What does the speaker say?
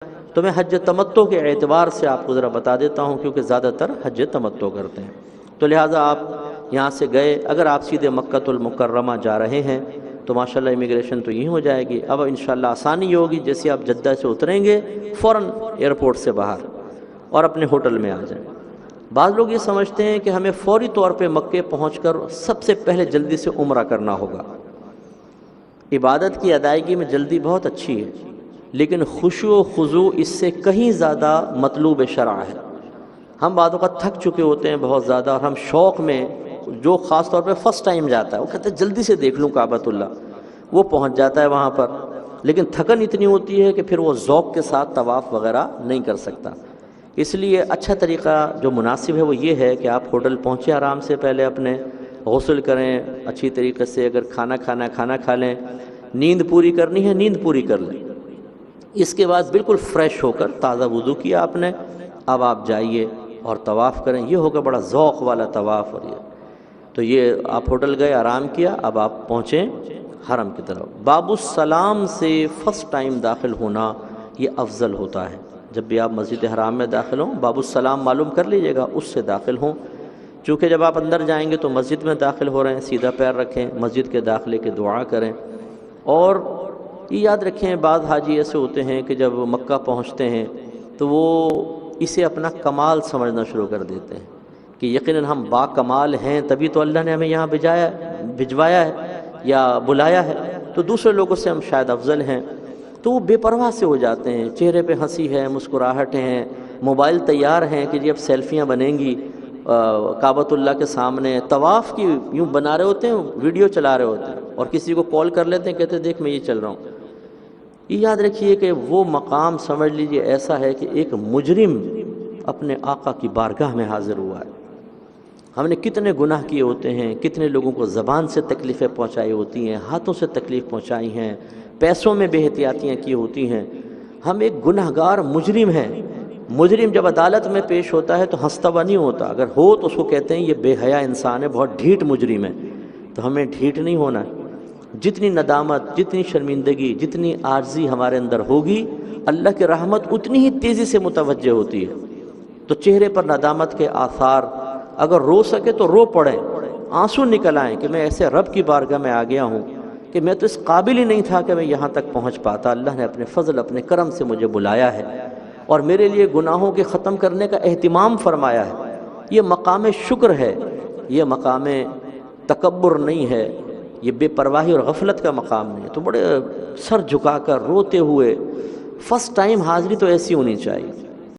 تو میں حج تمتع کے اعتبار سے آپ کو ذرا بتا دیتا ہوں، کیونکہ زیادہ تر حج تمتع کرتے ہیں۔ تو لہٰذا آپ یہاں سے گئے، اگر آپ سیدھے مکۃ المکرمہ جا رہے ہیں تو ماشاءاللہ امیگریشن تو یہیں ہو جائے گی۔ اب انشاءاللہ آسانی ہوگی، جیسے آپ جدہ سے اتریں گے فوراً ایئرپورٹ سے باہر اور اپنے ہوٹل میں آ جائیں۔ بعض لوگ یہ سمجھتے ہیں کہ ہمیں فوری طور پہ مکے پہنچ کر سب سے پہلے جلدی سے عمرہ کرنا ہوگا۔ عبادت کی ادائیگی میں جلدی بہت اچھی ہے، لیکن خشوع و خضوع اس سے کہیں زیادہ مطلوب شرع ہے۔ ہم بعض اوقات تھک چکے ہوتے ہیں بہت زیادہ، اور ہم شوق میں، جو خاص طور پہ فرسٹ ٹائم جاتا ہے وہ کہتے ہیں جلدی سے دیکھ لوں کعبۃ اللہ، وہ پہنچ جاتا ہے وہاں پر، لیکن تھکن اتنی ہوتی ہے کہ پھر وہ ذوق کے ساتھ طواف وغیرہ نہیں کر سکتا۔ اس لیے اچھا طریقہ جو مناسب ہے وہ یہ ہے کہ آپ ہوٹل پہنچے آرام سے، پہلے اپنے غسل کریں اچھی طریقے سے، اگر کھانا کھانا ہے کھانا کھا لیں، نیند پوری کرنی ہے نیند پوری کر لیں، اس کے بعد بالکل فریش ہو کر تازہ وضو کیا آپ نے، اب آپ جائیے اور طواف کریں۔ یہ ہوگا بڑا ذوق والا طواف، اور یہ آپ ہوٹل گئے آرام کیا، اب آپ پہنچیں حرم کی طرف۔ باب السلام سے فرسٹ ٹائم داخل ہونا یہ افضل ہوتا ہے۔ جب بھی آپ مسجد حرام میں داخل ہوں باب السلام معلوم کر لیجئے گا، اس سے داخل ہوں، چونکہ جب آپ اندر جائیں گے تو مسجد میں داخل ہو رہے ہیں، سیدھا پیر رکھیں، مسجد کے داخلے کی دعا کریں۔ اور یہ یاد رکھیں بعض حاجی ایسے ہوتے ہیں کہ جب مکہ پہنچتے ہیں تو وہ اسے اپنا کمال سمجھنا شروع کر دیتے ہیں کہ یقیناً ہم با کمال ہیں، تبھی تو اللہ نے ہمیں یہاں بھجوایا ہے یا بلایا ہے، تو دوسرے لوگوں سے ہم شاید افضل ہیں، تو وہ بے پرواہ سے ہو جاتے ہیں، چہرے پہ ہنسی ہے، مسکراہٹیں ہیں، موبائل تیار ہیں کہ جی اب سیلفیاں بنیں گی کعبۃ اللہ کے سامنے، طواف کی یوں بنا رہے ہوتے ہیں، ویڈیو چلا رہے ہوتے ہیں، اور کسی کو کال کر لیتے ہیں، کہتے ہیں دیکھ میں یہ چل رہا ہوں۔ یہ یاد رکھیے کہ وہ مقام سمجھ لیجئے ایسا ہے کہ ایک مجرم اپنے آقا کی بارگاہ میں حاضر ہوا ہے۔ ہم نے کتنے گناہ کیے ہوتے ہیں، کتنے لوگوں کو زبان سے تکلیفیں پہنچائی ہوتی ہیں، ہاتھوں سے تکلیف پہنچائی ہیں، پیسوں میں بے احتیاطیاں کی ہوتی ہیں۔ ہم ایک گناہ گار مجرم ہیں۔ مجرم جب عدالت میں پیش ہوتا ہے تو ہنستا ہوا نہیں ہوتا، اگر ہو تو اس کو کہتے ہیں یہ بے حیا انسان ہے، بہت ڈھیٹ مجرم ہے۔ تو ہمیں ڈھیٹ نہیں ہونا ہے۔ جتنی ندامت، جتنی شرمندگی، جتنی عاجزی ہمارے اندر ہوگی، اللہ کی رحمت اتنی ہی تیزی سے متوجہ ہوتی ہے۔ تو چہرے پر ندامت کے آثار، اگر رو سکے تو رو پڑیں، آنسو نکل آئیں کہ میں ایسے رب کی بارگاہ میں آ گیا ہوں کہ میں تو اس قابل ہی نہیں تھا کہ میں یہاں تک پہنچ پاتا، اللہ نے اپنے فضل اپنے کرم سے مجھے بلایا ہے اور میرے لیے گناہوں کے ختم کرنے کا اہتمام فرمایا ہے۔ یہ مقام شکر ہے، یہ مقام تکبر نہیں ہے، یہ بے پرواہی اور غفلت کا مقام نہیں ہے۔ تو بڑے سر جھکا کر روتے ہوئے، فرسٹ ٹائم حاضری تو ایسی ہونی چاہیے۔